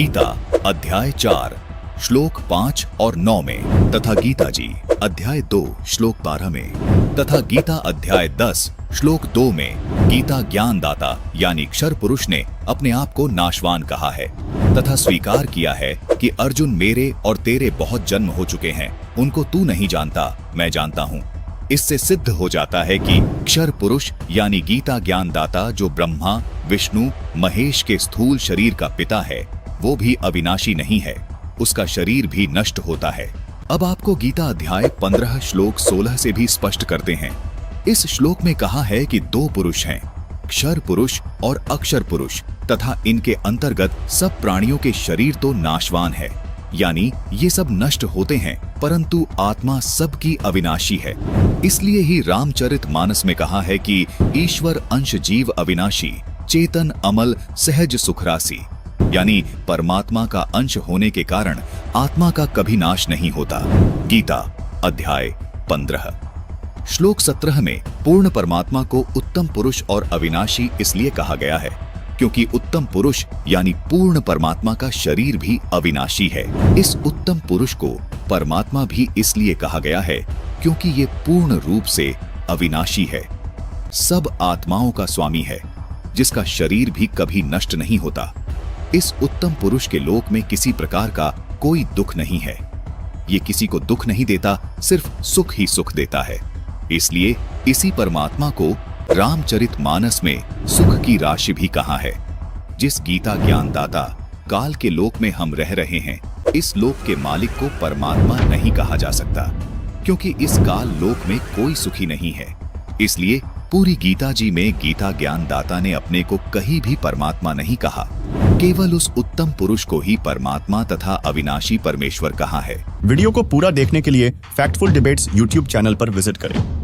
गीता अध्याय 4 श्लोक 5 और 9 में तथा गीता जी अध्याय 2 श्लोक 12 में तथा गीता अध्याय 10 श्लोक 2 में गीता ज्ञानदाता यानी क्षर पुरुष ने अपने आप को नाशवान कहा है तथा स्वीकार किया है कि अर्जुन मेरे और तेरे बहुत जन्म हो चुके हैं, उनको तू नहीं जानता, मैं जानता हूँ। इससे सिद्ध हो जाता है कि क्षर पुरुष यानी गीता ज्ञानदाता जो ब्रह्मा विष्णु महेश के स्थूल शरीर का पिता है वो भी अविनाशी नहीं है, उसका शरीर भी नष्ट होता है। अब आपको गीता अध्याय 15 श्लोक 16 से भी स्पष्ट करते हैं। इस श्लोक में कहा है कि दो पुरुष हैं, क्षर पुरुष और अक्षर पुरुष, तथा इनके अंतर्गत सब प्राणियों के शरीर तो नाशवान है, यानी ये सब नष्ट होते हैं, परंतु आत्मा सबकी अविनाशी है। इसलिए ही रामचरितमानस में कहा है कि ईश्वर अंश जीव अविनाशी, चेतन अमल सहज सुखरासी, यानी परमात्मा का अंश होने के कारण आत्मा का कभी नाश नहीं होता। गीता अध्याय 15 श्लोक 17 में पूर्ण परमात्मा को उत्तम पुरुष और अविनाशी इसलिए कहा गया है क्योंकि उत्तम पुरुष यानी पूर्ण परमात्मा का शरीर भी अविनाशी है। इस उत्तम पुरुष को परमात्मा भी इसलिए कहा गया है क्योंकि ये पूर्ण रूप से अविनाशी है, सब आत्माओं का स्वामी है, जिसका शरीर भी कभी नष्ट नहीं होता। इस उत्तम पुरुष के लोक में किसी प्रकार का कोई दुख नहीं है, ये किसी को दुख नहीं देता, सिर्फ सुख ही सुख देता है। इसलिए इसी परमात्मा को रामचरितमानस में सुख की राशि भी कहा है। जिस गीता ज्ञानदाता काल के लोक में हम रह रहे हैं, इस लोक के मालिक को परमात्मा नहीं कहा जा सकता, क्योंकि इस काल लोक में कोई सुखी नहीं है। इसलिए पूरी गीता जी में गीता ज्ञानदाता ने अपने को कहीं भी परमात्मा नहीं कहा, केवल उस उत्तम पुरुष को ही परमात्मा तथा अविनाशी परमेश्वर कहा है। वीडियो को पूरा देखने के लिए फैक्टफुल डिबेट्स यूट्यूब चैनल पर विजिट करें।